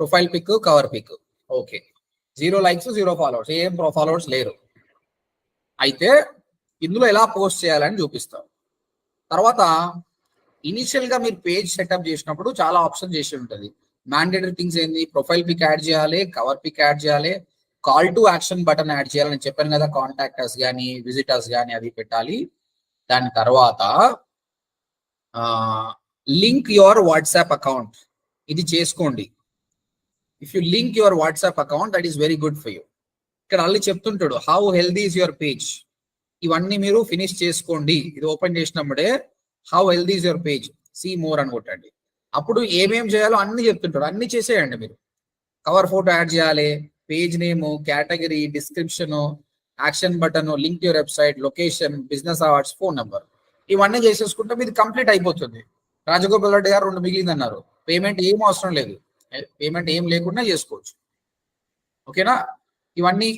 Profile pic, cover pic. Okay, 0 likes 0 followers, ఏం followers లేరు. అయితే ఇందులో ఎలా పోస్ట్ చేయాలని చూపిస్తాం. తర్వాత ఇనిషియల్ గా మీరు పేజ్ సెటప్ చేసినప్పుడు చాలా ఆప్షన్ చేసి ఉంటుంది. మ్యాండేటరీ థింగ్స్ ఏంది, ప్రొఫైల్ పిక్ యాడ్ చేయాలి, కవర్ పిక్ యాడ్ చేయాలి, call to action button add చేయాలని చెప్పాను కదా, కాంటాక్టర్స్ కానీ విజిటర్స్ కానీ అది పెట్టాలి. దాని తర్వాత లింక్ యువర్ వాట్సాప్ అకౌంట్, ఇది చేసుకోండి. If you link your WhatsApp account that is very good for you. ఇక్కడ అల్లి చెప్తుంటాడు how healthy is your page, ఇవన్నీ మీరు ఫినిష్ చేసుకోండి. ఇది ఓపెన్ చేసినప్పుడే how healthy is your page, see more అని కొట్టండి. అప్పుడు ఏమేం చేయాలో అన్ని చెప్తుంటాడు, అన్ని చేసేయండి మీరు. కవర్ ఫోటో యాడ్ చేయాలి, page name, category, description, action button, link your website, location, business awards, phone number, ఇవన్నీ చేసేసుకుంటే మీది కంప్లీట్ అయిపోతుంది. రాజగోపాల్ రెడ్డి గారు 2 మిగిలింది అన్నారు. పేమెంట్ ఏం అవసరం లేదు, పేమెంట్ ఏం లేకుండా చేసుకోవచ్చు. ఓకేనా? ఇవన్నీ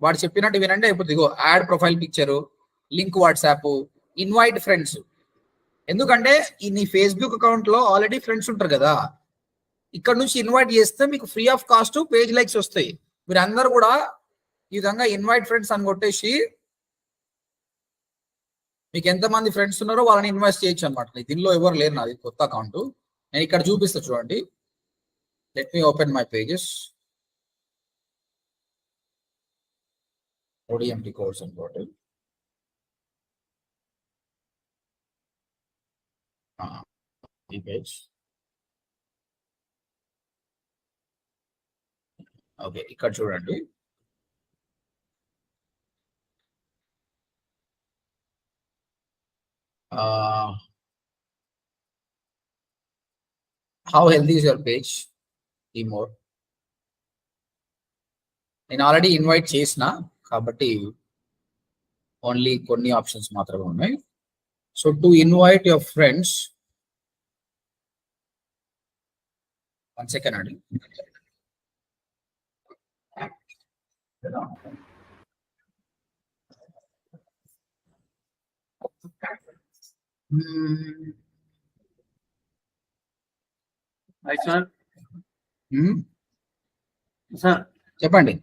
వాడు చెప్పినట్టు వినండి, అయిపోతుంది. ఇగో add profile picture, link WhatsApp, invite friends. ఎందుకంటే ఈ నీ ఫేస్బుక్ అకౌంట్ లో ఆల్రెడీ ఫ్రెండ్స్ ఉంటారు కదా, ఇక్కడ నుంచి ఇన్వైట్ చేస్తే మీకు free of cost page likes వస్తాయి. మీరు అందరు కూడా ఈ విధంగా ఇన్వైట్ ఫ్రెండ్స్ అని కొట్టేసి మీకు ఎంతమంది ఫ్రెండ్స్ ఉన్నారో వాళ్ళని ఇన్వైట్ చేయొచ్చు అనమాట. దీనిలో ఎవరు లేరు, నాది కొత్త అకౌంట్. నేను ఇక్కడ చూపిస్తా చూడండి. Let me open my pages. ODMT course and portal. ఈ పేజ్. ఓకే, ఇక్కడ చూడండి. How healthy is your page, ఈ మోర్. నేను ఆల్రెడీ ఇన్వైట్ చేసిన కాబట్టి ఓన్లీ కొన్ని ఆప్షన్స్ మాత్రమే ఉన్నాయి. So to invite your friends, 1 second అండి. సార్ చెప్పండి.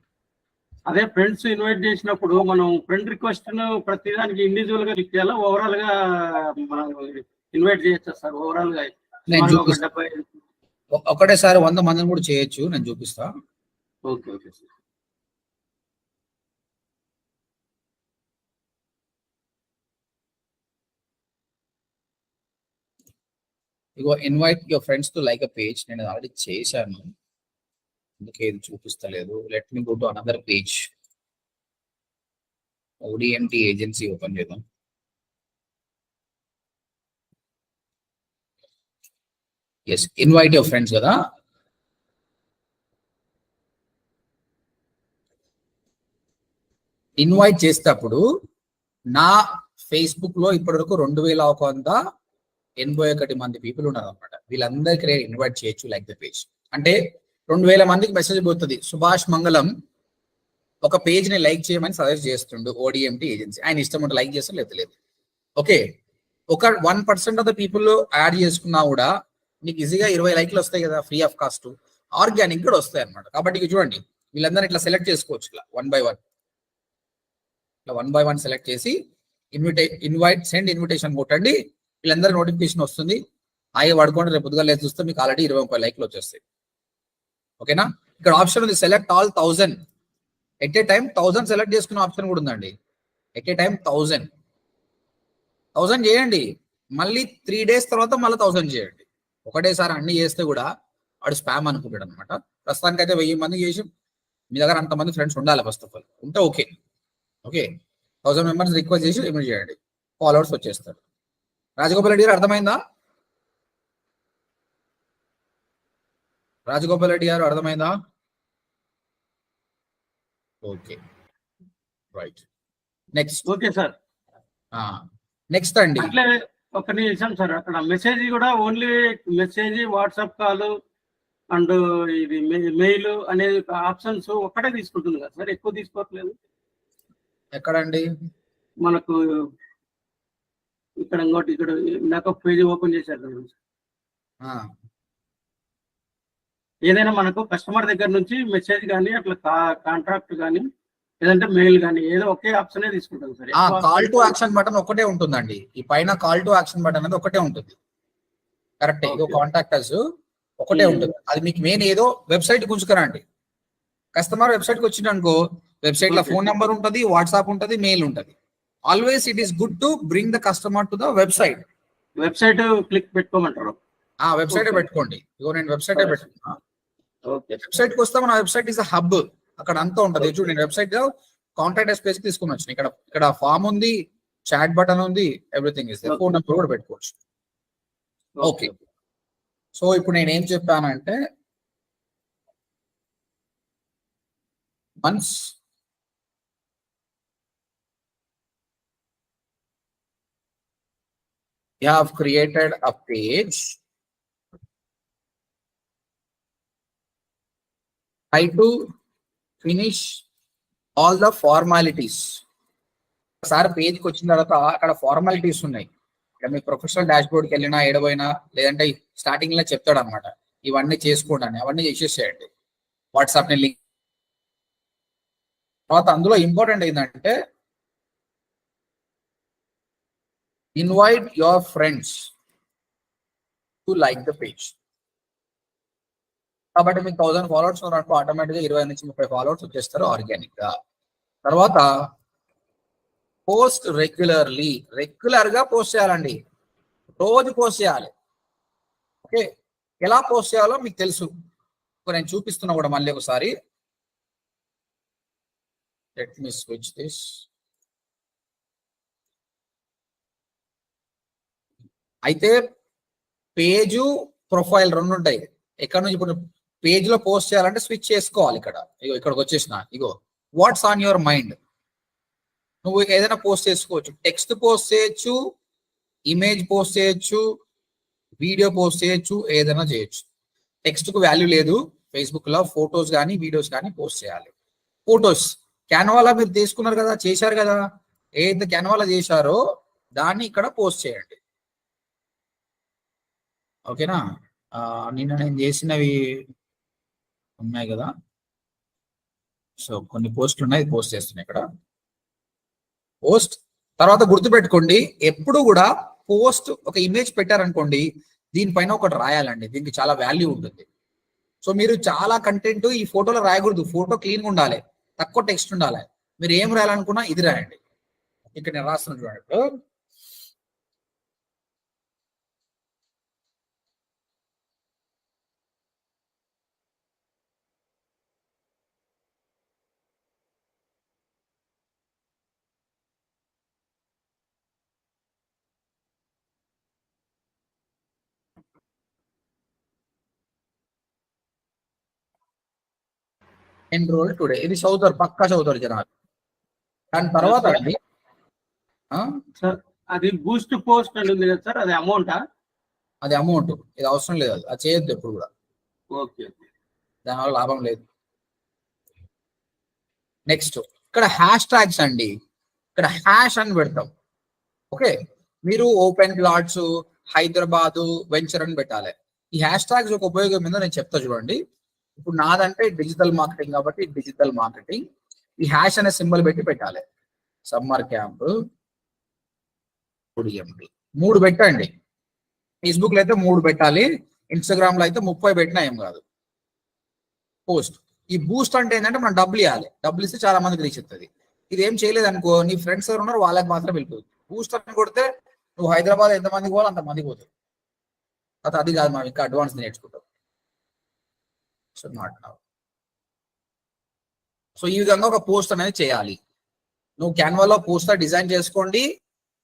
అదే ఫ్రెండ్స్ ఇన్వైట్ చేసినప్పుడు మనం ఫ్రెండ్ రిక్వెస్ట్ ప్రతిదానికి ఇండివిజువల్ గా క్లిక్ చేయాలా, ఓవరాల్ గా మనం ఇన్వైట్ చేయొచ్చా సార్? ఓవరాల్ గా ఒకటేసారి 100 మందిని కూడా చేయొచ్చు, నేను చూపిస్తా. Okay okay sir. ఇగో invite your friends to like a page, నేను ఆల్రెడీ చేశాను, అందుకే ఇది చూపిస్తలేదు. Let me go to another page. ODMT agency open చేద్దాం. ఎస్, ఇన్వైట్ యువర్ ఫ్రెండ్స్ కదా. ఇన్వైట్ చేసేటప్పుడు నా ఫేస్బుక్ లో ఇప్పటివరకు 2181 మంది పీపుల్ ఉన్నారు అనమాట. వీళ్ళందరికీ నేను ఇన్వైట్ చేయొచ్చు లైక్ ద పేజ్. అంటే 2000 మందికి మెసేజ్ పోతుంది, సుభాష్ మంగళం ఒక పేజ్ ని లైక్ చేయమని సజెస్ట్ చేస్తుండు ODMT ఏజెన్సీ. ఆయన ఇష్టం ఉంటే లైక్ చేస్తే లేదు. ఓకే, ఒక 1% ఆఫ్ ద పీపుల్ యాడ్ చేసుకున్నా కూడా నీకు ఈజీగా 20 లైక్లు వస్తాయి కదా, ఫ్రీ ఆఫ్ కాస్ట్. ఆర్గానిక్ కూడా వస్తాయి అనమాట. కాబట్టి ఇక చూడండి, వీళ్ళందరూ ఇట్లా సెలెక్ట్ చేసుకోవచ్చు, ఇట్లా 1 by 1, ఇట్లా 1 by 1 సెలెక్ట్ చేసి ఇన్వైట్ సెండ్ ఇన్విటేషన్ కొట్టండి. వీళ్ళందరూ నోటిఫికేషన్ వస్తుంది. హాయిగా పడుకోండి, రేపు పొద్దుగా లేచి చూస్తే మీకు ఆల్రెడీ 20 లైక్లు వచ్చేస్తాయి. ఓకేనా? ఇక్కడ ఆప్షన్ ఉంది select all 1000 at a time. 1000 select చేసుకునే ఆప్షన్ కూడా ఉందండి. ఎట్ ఏ టైం 1000 చేయండి, మళ్ళీ 3 days తర్వాత మళ్ళీ 1000 చేయండి. ఒకటేసారి అన్ని చేస్తే కూడా వాడు స్పామ్ అనుకుంటాడు అనమాట. ప్రస్తుతానికి అయితే 1000 మంది చేసి మీ దగ్గర అంతమంది ఫ్రెండ్స్ ఉండాలి ఫస్ట్ ఆఫ్ ఆల్, ఉంటే ఓకే. 1000 మెంబర్స్ రిక్వెస్ట్ చేసి ఇన్వైట్ చేయండి, ఫాలోవర్స్ వచ్చేస్తారు. రాజగోపాల్ రెడ్డి గారు అర్థమైందా? రాజగోపాల్ రెడ్డి గారు అర్థమైందా? Okay, right. Next. Okay sir. Next అండి, అట్లే ఒక నిమిషం సార్. అక్కడ మెసేజ్ కూడా only message, WhatsApp call and ఇది మెయిల్ అనే ఆప్షన్స్ ఒక్కటే తీసుకుంటుంది కదా సార్, ఎక్కువ తీసుకోవట్లేదు. ఎక్కడండి? మనకు ఇక్కడ ఇంకోటి, ఇక్కడ నాకు పేజ్ ఓపెన్ చేశారు. ఏదైనా మనకు కస్టమర్ దగ్గర నుంచి మెసేజ్ కానీ అట్లా కాంట్రాక్ట్ కానీ లేదంటే మెయిల్ కానీ ఏదో ఒకే ఆప్షనే తీసుకుంటాం sir. Call to action button ఒకటే ఉంటుందండి. ఈ పైన కాల్ టు యాక్షన్ బటన్ అనేది ఒకటే ఉంటుంది. కరెక్టే, ఇదో కాంటాక్టర్స్ ఒకటే ఉంటుంది. అది మీకు మెయిన్ ఏదో వెబ్సైట్ గుంజుకరండి. కస్టమర్ వెబ్సైట్ కి వచ్చిందనుకో, వెబ్సైట్ లో ఫోన్ నెంబర్ ఉంటుంది, వాట్సాప్ ఉంటుంది, మెయిల్ ఉంటుంది. Always it is good to bring the customer to the website. Website click పెట్టుకోమంటారు. ఆ వెబ్సైట్ పెట్టుకోండి. ఇగో నేను వెబ్సైట్ పెట్టుకున్నా. వెబ్సైట్ కి వస్తే మన వెబ్సైట్ ఇస్ హబ్. అక్కడ అంతా ఉంటది. చూడు, నేను వెబ్సైట్ లో కాంటాక్ట్ స్పేస్ తీసుకుని వచ్చిన. ఇక్కడ ఫామ్ ఉంది, చాట్ బటన్ ఉంది, everything is there. Phone number కూడా పెట్టుకోవచ్చు. ఓకే, సో ఇప్పుడు నేను ఏం చెప్పానంటే, once you have created a page, try to finish all the formalities. ఒకసారి పేజ్కి వచ్చిన తర్వాత అక్కడ ఫార్మాలిటీస్ ఉన్నాయి. ఇక్కడ మీ ప్రొఫెషనల్ డాష్ బోర్డ్కి వెళ్ళినా ఏడవైనా, లేదంటే స్టార్టింగ్ లో చెప్తాడు అనమాట, ఇవన్నీ చేసుకోండి, అవన్నీ చేసేసేయండి. వాట్సాప్ ని లింక్ తర్వాత అందులో ఇంపార్టెంట్ ఏంటంటే, invite your friends to like the page. కాబట్టి మీకు 1000 ఫాలోవర్స్ ఉన్నారనుకో, ఆటోమేటిక్గా 20 నుంచి 30 ఫాలోవర్స్ వచ్చేస్తారు ఆర్గానిక్ గా. తర్వాత పోస్ట్ రెగ్యులర్లీ, రెగ్యులర్ గా పోస్ట్ చేయాలండి. రోజు పోస్ట్ చేయాలి. ఓకే, ఎలా పోస్ట్ చేయాలో మీకు తెలుసు. నేను చూపిస్తున్నా కూడా మళ్ళీ ఒకసారి. Let me switch this. అయితే పేజు ప్రొఫైల్ రెండు ఉంటాయి. ఎక్కడ నుంచి ఇప్పుడు పేజ్ లో పోస్ట్ చేయాలంటే స్విచ్ చేసుకోవాలి. ఇక్కడికి వచ్చేసిన, ఇగో వాట్స్ ఆన్ యువర్ మైండ్. నువ్వు ఏదైనా పోస్ట్ చేసుకోవచ్చు. టెక్స్ట్ పోస్ట్ చేయొచ్చు, ఇమేజ్ పోస్ట్ చేయొచ్చు, వీడియో పోస్ట్ చేయొచ్చు, ఏదైనా చేయొచ్చు. టెక్స్ట్ కు వాల్యూ లేదు. ఫేస్బుక్ లో ఫొటోస్ కానీ వీడియోస్ కానీ పోస్ట్ చేయాలి. ఫొటోస్ క్యాన్వాలో మీరు తీసుకున్నారు కదా, చేశారు కదా, ఏదైతే క్యాన్వాలో చేశారో దాన్ని ఇక్కడ పోస్ట్ చేయండి. ఓకేనా? నిన్న నేను చేసినవి ఉన్నాయి కదా, సో కొన్ని పోస్టులు ఉన్నాయి, పోస్ట్ చేస్తున్నాయి ఇక్కడ. పోస్ట్ తర్వాత గుర్తుపెట్టుకోండి, ఎప్పుడు కూడా పోస్ట్ ఒక ఇమేజ్ పెట్టారనుకోండి, దీనిపైన ఒకటి రాయాలండి. దీనికి చాలా వాల్యూ ఉంటుంది. సో మీరు చాలా కంటెంట్ ఈ ఫోటోలో రాయకూడదు. ఫోటో క్లీన్గా ఉండాలి, తక్కువ టెక్స్ట్ ఉండాలి. మీరు ఏం రాయాలనుకున్నా ఇది రాయండి. ఇక్కడ నేను రాస్తున్నాను చూడండి. ఎన్రోల్ టుడే, ఇది చదువుతారు, పక్కా చదువుతారు జనాలు. దాని తర్వాత అండి, అది బూస్ట్ పోస్ట్ అని ఉంది కదా సార్, అది అమౌంటా? అది అమౌంట్, ఇది అవసరం లేదు. అది చేయొద్దు ఎప్పుడు కూడా. ఓకే, దానివల్ల లాభం లేదు. నెక్స్ట్ ఇక్కడ హ్యాష్ ట్యాగ్స్ అండి. ఇక్కడ హ్యాష్ అని పెడతాం. ఓకే, మీరు ఓపెన్ ప్లాట్స్, హైదరాబాదు, వెంచర్ అని పెట్టాలి. ఈ హ్యాష్ ట్యాగ్స్ ఒక ఉపయోగం ఏందో నేను చెప్తా చూడండి. ఇప్పుడు నాదంటే డిజిటల్ మార్కెటింగ్ కాబట్టి డిజిటల్ మార్కెటింగ్, ఈ హ్యాష్ అనే సింబల్ పెట్టి పెట్టాలి. సమ్మర్ క్యాంప్ 3 పెట్టండి. ఫేస్బుక్ లో అయితే 3 పెట్టాలి, ఇన్స్టాగ్రామ్ లో అయితే 30 పెట్టినా ఏం కాదు. పోస్ట్. ఈ బూస్ట్ అంటే ఏంటంటే మనం డబ్బులు ఇవ్వాలి. డబ్బులు ఇస్తే చాలా మందికి రీచ్ అవుతుంది. ఇది ఏం చేయలేదు అనుకో, నీ ఫ్రెండ్స్ ఎవరు ఉన్నారు వాళ్ళకి మాత్రం వెళ్ళిపోతుంది. బూస్ట్ అని కొడితే నువ్వు హైదరాబాద్ ఎంతమందికి పోవాలి అంతమందికి పోతుంది. అది కాదు, మనం ఇంకా అడ్వాన్స్ నేర్చుకుంటాం. So not now. సో ఈ విధంగా ఒక పోస్ట్ అనేది చేయాలి. నువ్వు క్యాన్వాలో పోస్టర్ డిజైన్ చేసుకోండి.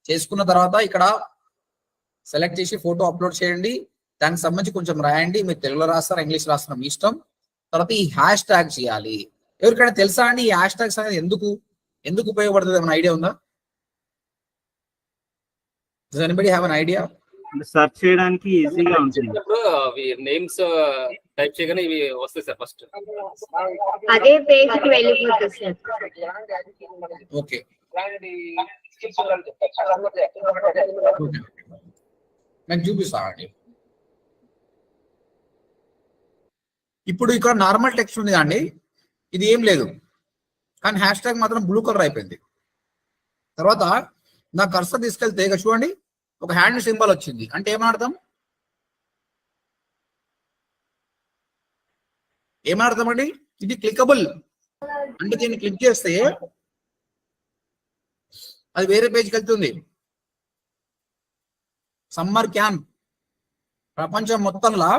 చేసుకున్న తర్వాత ఇక్కడ సెలెక్ట్ చేసి ఫోటో అప్లోడ్ చేయండి. దానికి సంబంధించి కొంచెం రాయండి. మీరు తెలుగులో రాస్తారా, ఇంగ్లీష్ రాస్తారా, మీ ఇష్టం. తర్వాత ఈ హ్యాష్ ట్యాగ్ చేయాలి. ఎవరికైనా తెలుసా అండి ఈ హ్యాష్ ట్యాగ్స్ అనేది ఎందుకు ఉపయోగపడుతుంది? ఏమైనా ఐడియా ఉందా? Does anybody have an idea? Search చేయడానికి ఈజీగా ఉంటుంది. అవి నేమ్స్ టైప్ చేయగానే ఇవి వస్తాయి సార్. ఫస్ట్ అదే పేజ్ కి వెళ్ళిపోతుంది సార్. ఓకే, నేను చూపిస్తానండి. ఇప్పుడు ఇక్కడ నార్మల్ టెక్స్ట్ ఉంది అండి, ఇది ఏం లేదు, కానీ హ్యాష్ ట్యాగ్ మాత్రం బ్లూ కలర్ అయిపోయింది. తర్వాత నా కర్సర్ తీసుకెళ్తే ఇక చూడండి ఒక హ్యాండ్ సింబల్ వచ్చింది, అంటే ఏమర్థం? ఏమర్థం అండి? ఇది క్లికబుల్, అంటే దీన్ని క్లిక్ చేస్తే అది వేరే పేజ్కి వెళ్తుంది. సమ్మర్ క్యాంప్ ప్రపంచం మొత్తంలో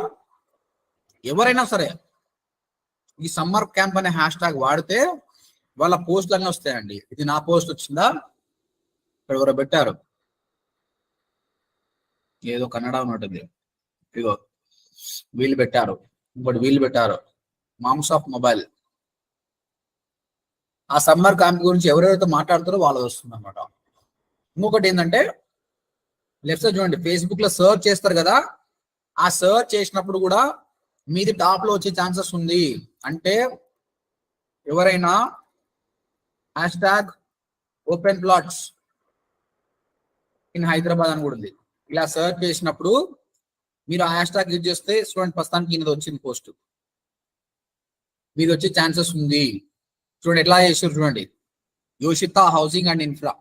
ఎవరైనా సరే ఈ సమ్మర్ క్యాంప్ అనే హ్యాష్ ట్యాగ్ వాడితే వాళ్ళ పోస్టులు అన్నీ వస్తాయండి. ఇది నా పోస్ట్ వచ్చిందా, ఇక్కడ ఎవరో పెట్టారు, ఏదో కన్నడ ఉంటుంది, ఇగో వీళ్ళు పెట్టారు, ఇంకోటి వీళ్ళు పెట్టారు, మామ్స్ ఆఫ్ మొబైల్. ఆ సమ్మర్ క్యాంప్ గురించి ఎవరెవరైతే మాట్లాడుతారో వాళ్ళది వస్తుంది అనమాట. ఇంకొకటి ఏంటంటే లెఫ్ట్ సైడ్ చూడండి, ఫేస్బుక్ లో సర్చ్ చేస్తారు కదా, ఆ సర్చ్ చేసినప్పుడు కూడా మీది టాప్ లో వచ్చే ఛాన్సెస్ ఉంది. అంటే ఎవరైనా hash tag open plots in Hyderabad అని కూడా ఉంది, ఇలా సర్చ్ చేసినప్పుడు మీరు ఆ హ్యాష్ ట్యాగ్ యూజ్ చేస్తే స్టూడెంట్ ప్రస్తుతానికి ఈయనది వచ్చింది పోస్ట్, మీది వచ్చే ఛాన్సెస్ ఉంది. చూడండి ఎట్లా చేసారు చూడండి, యోషిత హౌసింగ్ అండ్ ఇన్ఫ్రా,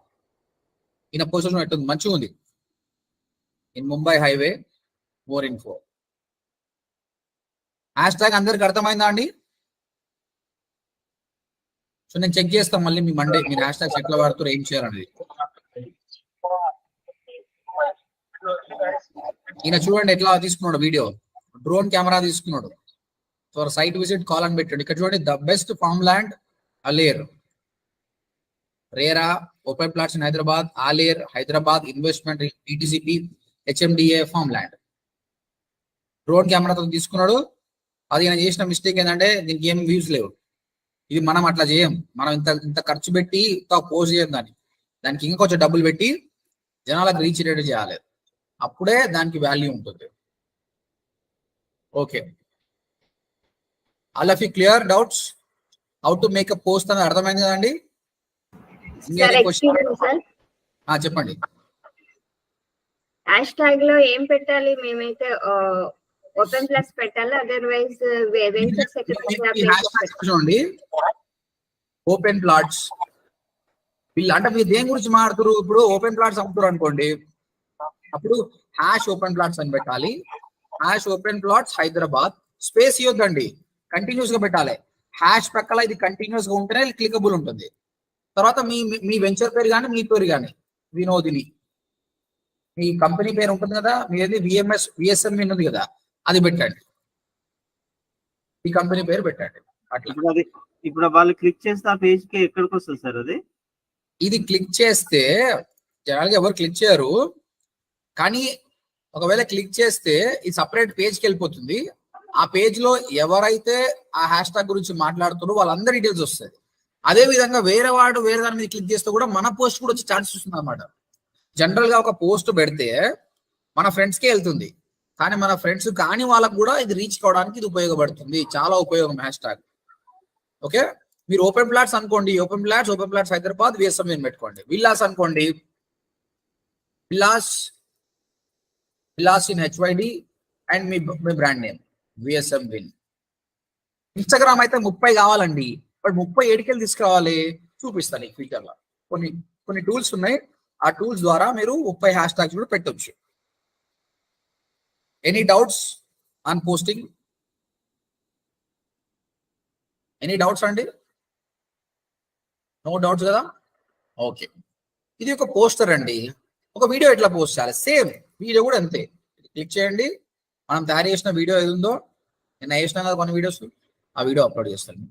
ఈయన పోస్ట్ ఎట్టుంది, మంచిగా ఉంది. In Mumbai highway more info. Hashtag అందరికి అర్థమైందా అండి? సో నేను చెక్ చేస్తాను మళ్ళీ మీ మండే మీరు హ్యాష్ ట్యాగ్స్ ఎట్లా వాడుతారో ఏం చేయాలనేది. ఈయన చూడండి ఎట్లా తీసుకున్నాడు వీడియో, డ్రోన్ కెమెరా తీసుకున్నాడు. సో సైట్ విజిట్ కాల్ అని పెట్టాడు. ఇక్కడ చూడండి, the best farm land Aler, RERA open plots in Hyderabad, Aler Hyderabad investment DTCP HMDA farm land. Drone కెమెరాతో తీసుకున్నాడు. అది ఆయన చేసిన మిస్టేక్ ఏంటంటే దీనికి ఏం వ్యూస్ లేవు. ఇది మనం అట్లా చేయం, మనం ఇంత ఖర్చు పెట్టి ఇంత పోస్ట్ చేయం, దానికి ఇంకా కొంచెం డబ్బులు పెట్టి జనాలకు రీచ్ రేట్ చేయాలి, అప్పుడే దానికి వాల్యూ ఉంటుంది. Okay, all of you clear doubts how to make a post అని అర్థమైంది కదండి? చెప్పండి. హ్యాష్ ట్యాగ్ లో ఏం పెట్టాలి? మేమైతే ఓపెన్ ప్లస్ పెట్టాలి, అదర్వైజ్ చూడండి ఓపెన్ ప్లాట్స్ వీళ్ళు అంటే మీరు దేని గురించి మాట్లాడుతారు? ఇప్పుడు ఓపెన్ ప్లాట్స్ అమ్ముతారు అనుకోండి, అప్పుడు హ్యాష్ ఓపెన్ ప్లాట్స్ అని పెట్టాలి. Hash open plots Hyderabad, space ఇవ్వద్దండి, కంటిన్యూస్ గా పెట్టాలి. హ్యాష్ పక్కల ఇది కంటిన్యూస్ గా ఉంటేనే క్లికబుల్ ఉంటుంది. తర్వాత మీ వెంచర్ పేరు కానీ మీ పేరు కానీ వినోదిని, మీ కంపెనీ పేరు ఉంటుంది కదా, మీది విఎస్ఎంఈ ఉంది కదా, అది పెట్టండి, ఈ కంపెనీ పేరు పెట్టండి. అట్లా ఇప్పుడు వాళ్ళు క్లిక్ చేస్తే ఆ పేజ్ కి ఎక్కడికి వస్తుంది సార్? అది ఇది క్లిక్ చేస్తే జనరల్గా ఎవరు క్లిక్ చేయరు, కానీ ఒకవేళ క్లిక్ చేస్తే ఈ సపరేట్ పేజ్కి వెళ్ళిపోతుంది. ఆ పేజ్ లో ఎవరైతే ఆ హ్యాష్ ట్యాగ్ గురించి మాట్లాడుతారో వాళ్ళందరి డీటెయిల్స్ వస్తాయి. అదే విధంగా వేరే దాని మీద క్లిక్ చేస్తే కూడా మన పోస్ట్ కూడా వచ్చే ఛాన్సెస్ వస్తుంది అనమాట. జనరల్ గా ఒక పోస్ట్ పెడితే మన ఫ్రెండ్స్కే వెళ్తుంది, కానీ మన ఫ్రెండ్స్ కానీ వాళ్ళకు కూడా ఇది రీచ్ కావడానికి ఇది ఉపయోగపడుతుంది. చాలా ఉపయోగం హ్యాష్ ట్యాగ్. ఓకే, మీరు ఓపెన్ ప్లాట్స్ అనుకోండి, ఓపెన్ ప్లాట్స్ హైదరాబాద్ విఎస్ఎంఈ పెట్టుకోండి. విల్లాస్ అనుకోండి, విల్లాస్ ఇన్ హెచ్వైడి అండ్ మీ బ్రాండ్ నేమ్ విఎస్ఎం విన్. ఇన్స్టాగ్రామ్ అయితే 30 కావాలండి, బట్ 30 ఏడికెళ్ళి తీసుకురావాలి చూపిస్తాను ఈ ఫ్యూచర్ లో. కొన్ని టూల్స్ ఉన్నాయి, ఆ టూల్స్ ద్వారా మీరు 30 హ్యాష్ ట్యాగ్స్ కూడా పెట్టొచ్చు. Any doubts on posting? Any doubts అండి? నో డౌట్స్ కదా? ఓకే, ఇది ఒక పోస్టర్ అండి. ఒక వీడియో ఎట్లా పోస్ట్ చేయాలి, సేమ్ వీడియో కూడా అంతే. క్లిక్ చేయండి, మనం తయారు చేసిన వీడియో ఏది ఉందో, నేను వేసినా కదా కొన్ని వీడియోస్, ఆ వీడియో అప్లోడ్ చేస్తాను.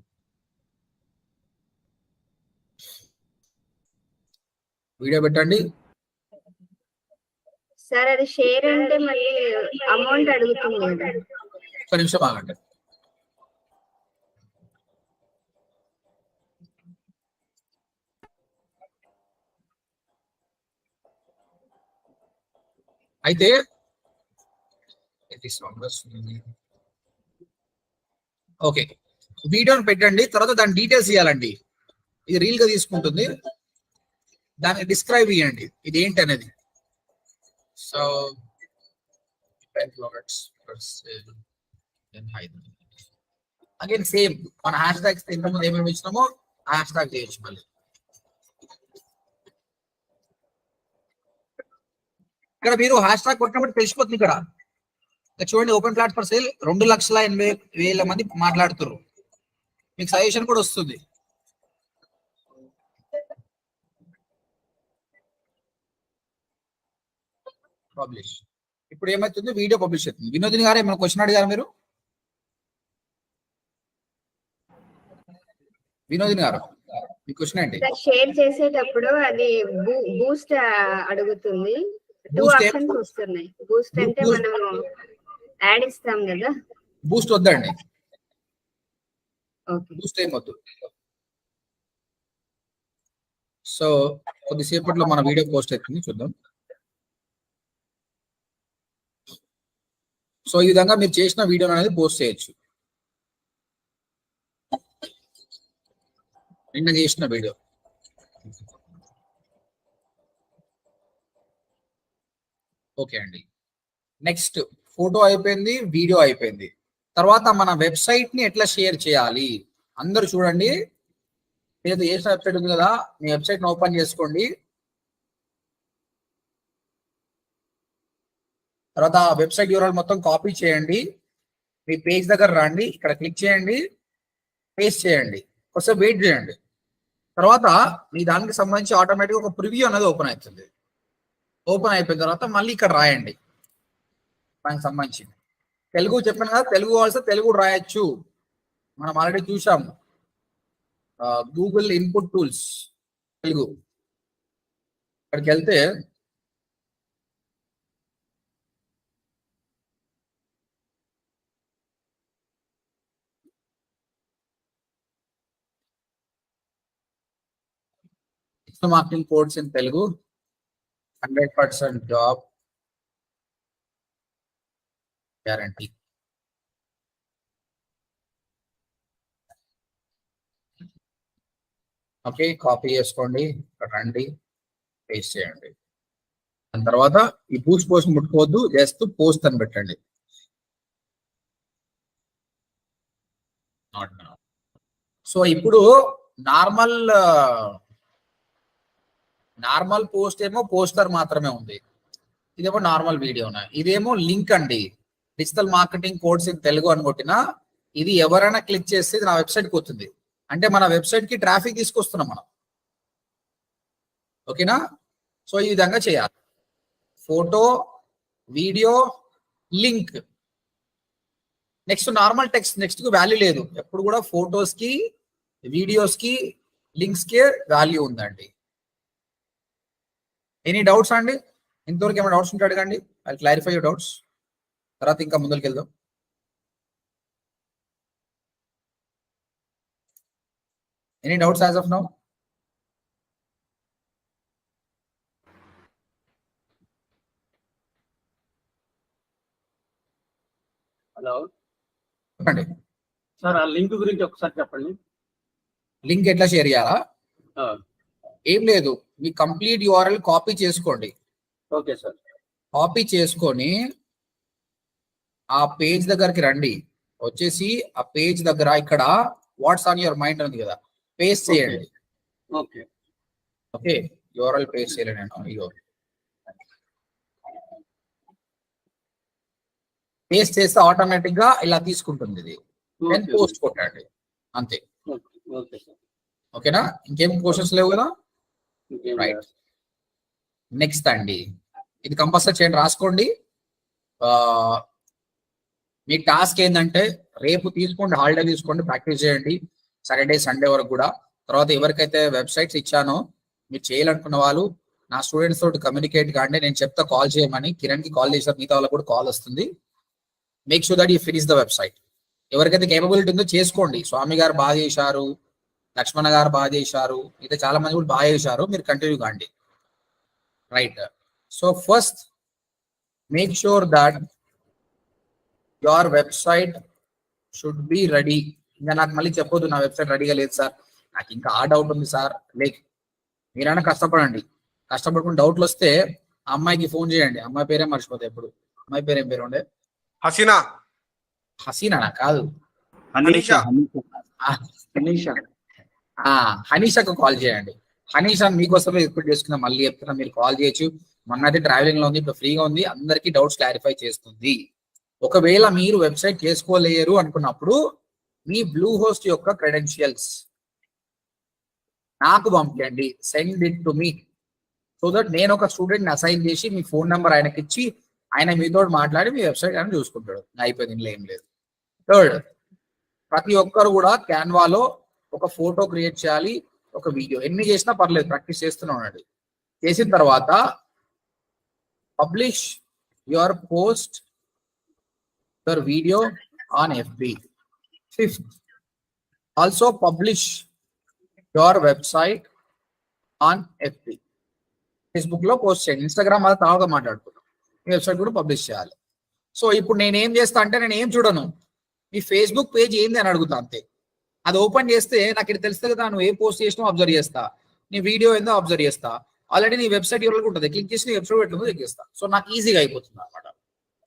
వీడియో పెట్టండి. సార్ అది షేర్ అంటే మళ్ళీ అమౌంట్ అడుగుతుంది. ఒక నిమిషం ఆగండి. అయితే ఓకే, వీడియోని పెట్టండి, తర్వాత దాని డీటెయిల్స్ ఇవ్వాలండి. ఇది రీల్ గా తీసుకుంటుంది, దాన్ని డిస్క్రైబ్ చేయండి ఇది ఏంటి అనేది. సో అగైన్ సేమ్ మన హ్యాష్ ట్యాగ్స్ ఇంతకుముందు ఏమేమి ఇచ్చినామో హ్యాష్ ట్యాగ్ చేయొచ్చు మళ్ళీ. ఇక్కడ మీరు హ్యాష్ ట్యాగ్ కొట్టినప్పుడు తెలిసిపోతుంది. ఇక్కడ చూడండి, ఓపెన్ ప్లాట్ ఫర్ సేల్ 2,80,000 మంది మాట్లాడుతున్నారు. మీకు సజెషన్ కూడా వస్తుంది. పబ్లిష్. ఇప్పుడు ఏమవుతుంది, వీడియో పబ్లిష్ అవుతుంది. వినోదిని గారు ఏమైనా క్వశ్చన్ అడిగారు మీరు? వినోదిని గారు మీ క్వశ్చన్ ఏంటి? షేర్ చేసేటప్పుడు అది బూస్ట్ అడుగుతుంది. 2 ఆప్షన్స్ వస్తున్నాయి. బూస్ట్ అంటే మనం యాడ్ ఇస్తాం కదా. బూస్ట్ వద్దండి, ఓకే. బూస్ట్ ఏమొద్దు. సో కొద్దిసేపట్లో మన వీడియో పోస్ట్ అవుతుంది, చూద్దాం. సో ఈ విధంగా మీరు చేసిన వీడియో అనేది పోస్ట్ చేయొచ్చు. నిన్న చేసిన వీడియో. ఓకే అండి. నెక్స్ట్ ఫోటో అయిపోయింది, వీడియో అయిపోయింది. తర్వాత మన వెబ్సైట్ ని ఎట్లా షేర్ చేయాలి అందరూ చూడండి. ఏదో చేసిన వెబ్సైట్ ఉంది కదా, మీ వెబ్సైట్ ని ఓపెన్ చేసుకోండి. తర్వాత వెబ్సైట్ యూఆర్ఎల్ మొత్తం కాపీ చేయండి. మీ పేజ్ దగ్గర రండి, ఇక్కడ క్లిక్ చేయండి, పేస్ట్ చేయండి, ఒకసారి వెయిట్ చేయండి. తర్వాత మీ దానికి సంబంధించి ఆటోమేటిక్ ఒక ప్రివ్యూ అనేది ఓపెన్ అవుతుంది. ఓపెన్ అయిపోయిన తర్వాత మళ్ళీ ఇక్కడ రాయండి దానికి సంబంధించి. తెలుగు చెప్పాను కదా, తెలుగు వాళ్ళతో తెలుగు రాయొచ్చు. మనం ఆల్రెడీ చూసాము గూగుల్ ఇన్పుట్ టూల్స్ తెలుగు. ఇక్కడికి వెళ్తే marketing codes in Telugu 100% job guarantee. Okay, copy చేసుకోండి, రండి, పేస్ట్ చేయండి. దాని తర్వాత ఈ బూస్ట్ పోస్ట్ ముట్టుకోవద్దు, జస్ట్ పోస్ట్ అని పెట్టండి. సో ఇప్పుడు నార్మల్ పోస్ట్ ఏమో పోస్టర్ మాత్రమే ఉంది, ఇదేమో నార్మల్ వీడియోనా. ఇదేమో లింక్ అండి, digital marketing codes in Telugu అని కొట్టినా ఇది ఎవరైనా క్లిక్ చేస్తే ఇది నా వెబ్సైట్కి వస్తుంది. అంటే మన వెబ్సైట్ కి ట్రాఫిక్ తీసుకొస్తున్నాం మనం. ఓకేనా? సో ఈ విధంగా చేయాలి. Photo, video, link. Next normal text, next కు వాల్యూ లేదు. ఎప్పుడు కూడా ఫోటోస్ కి, వీడియోస్ కి, లింక్స్ కి వాల్యూ ఉందండి. ఎనీ డౌట్స్ అండి? ఇంతవరకు ఏమైనా డౌట్స్ ఉంటే అడగండి, ఐ క్లారిఫై యువర్ డౌట్స్. తర్వాత ఇంకా ముందుకు వెళ్దాం. Any doubts as of now? Hello చెప్పండి సార్, ఆ లింక్ గురించి ఒకసారి చెప్పండి. లింక్ ఎట్లా షేర్ చేయాలా? ఆ, ఏం లేదు, మీ కంప్లీట్ యూఆర్ఎల్ కాపీ చేసుకోండి. Okay sir. కాపీ చేసుకొని ఆ పేజ్ దగ్గరికి రండి. వచ్చేసి ఆ పేజ్ దగ్గర ఇక్కడ వాట్స్ ఆన్ యువర్ మైండ్ ఉంది కదా, పేస్ట్ చేయండి. ఓకే ఓకే, యూఆర్ఎల్ పేస్ట్ చేయాలి. నేను ఇగో పేస్ట్ చేస్తే ఆటోమేటిక్ గా ఇలా తీసుకుంటుంది ఇది. దెన్ పోస్ట్ కొట్టండి, అంతే. Okay sir. ఓకేనా? ఇంకేం క్వశ్చన్స్ లేవు కదా? ఇంకేం రైట్. లేదు. నెక్స్ట్ అండి, ఇది కంపల్సరీ చేయండి, రాసుకోండి. మీ టాస్క్ ఏంటంటే రేపు తీసుకోండి, హాలిడే తీసుకోండి, ప్రాక్టీస్ చేయండి సాటర్డే సండే వరకు కూడా. తర్వాత ఎవరికైతే వెబ్సైట్స్ ఇచ్చానో మీరు చేయాలనుకున్న వాళ్ళు నా స్టూడెంట్స్ తోటి కమ్యూనికేట్ కాండి. నేను చెప్తా కాల్ చేయమని. కిరణ్ కి కాల్ చేశారు, మిగతా వాళ్ళకి కూడా కాల్ వస్తుంది. Make sure that you finish the website. ఎవరికైతే కేపబిలిటీ ఉందో చేసుకోండి. స్వామి గారు బాగా చేశారు, లక్ష్మణ గారు బాగా చేశారు, అయితే చాలా మంది కూడా బాగా చేశారు. మీరు కంటిన్యూ కాండి. Right. So first make sure that your website should be ready. ఇంకా నాకు మళ్ళీ చెప్పొద్దు నా వెబ్సైట్ రెడీగా లేదు సార్, నాకు ఇంకా ఆ డౌట్ ఉంది సార్. లైక్ మీరైనా కష్టపడండి. కష్టపడుకుని డౌట్లు వస్తే ఆ అమ్మాయికి ఫోన్ చేయండి. అమ్మాయి పేరే మర్చిపోతాయి ఎప్పుడు. అమ్మాయి పేరు ఏం పేరు ఉండే? హసీనా. హసీనా కాదు, హనీషా హనీషాకు కాల్ చేయండి. హనీషా మీకోసమే ఎక్స్పెక్ట్ చేసుకున్నా, మళ్ళీ చెప్తున్నా, మీరు కాల్ చేయొచ్చు. మొన్న అయితే ట్రావెలింగ్ లో ఉంది, ఇప్పుడు ఫ్రీగా ఉంది, అందరికీ డౌట్స్ క్లారిఫై చేస్తుంది. ఒకవేళ మీరు వెబ్సైట్ చేసుకోలేరు అనుకున్నప్పుడు మీ బ్లూ హోస్ట్ యొక్క క్రెడెన్షియల్స్ నాకు పంపించండి, send it to me, so that నేను ఒక స్టూడెంట్ ని అసైన్ చేసి మీ ఫోన్ నెంబర్ ఆయనకి ఇచ్చి ఆయన మీతో మాట్లాడి మీ వెబ్సైట్ ఆయన చూసుకుంటాడు. అయిపోయింది, ఇంట్లో ఏం లేదు. థర్డ్, ప్రతి ఒక్కరు కూడా క్యాన్వాలో ఒక ఫోటో క్రియేట్ చేయాలి, ఒక వీడియో, ఎన్ని చేసినా పర్లేదు, ప్రాక్టీస్ చేస్తూనే ఉండండి. చేసిన తర్వాత publish your post your video on FB. Fifth, also publish your website on FB. Facebook లో పోస్ట్ చేయండి, ఇన్స్టాగ్రామ్ అది తర్వాత మాట్లాడుకుంటాం, మీ వెబ్సైట్ కూడా పబ్లిష్ చేయాలి. సో ఇప్పుడు నేను ఏం చేస్తా అంటే, నేను ఏం చూడను, మీ ఫేస్బుక్ పేజ్ ఏంది అని అడుగుతా అంతే. అది ఓపెన్ చేస్తే నాకు ఇక్కడ తెలుస్తుంది కదా, నువ్వు ఏ పోస్ట్ చేసినా అబ్జర్వ్ చేస్తా, నీ వీడియో ఏందో అబ్జర్వ్ చేస్తా, ఆల్రెడీ నీ వెబ్సైట్ ఎవరికి ఉంటుంది, క్లిక్ చేసి నీ వెబ్సైట్ ఎట్లుందో చెక్ చేస్తా. సో నాకు ఈజీగా అయిపోతుంది అనమాట.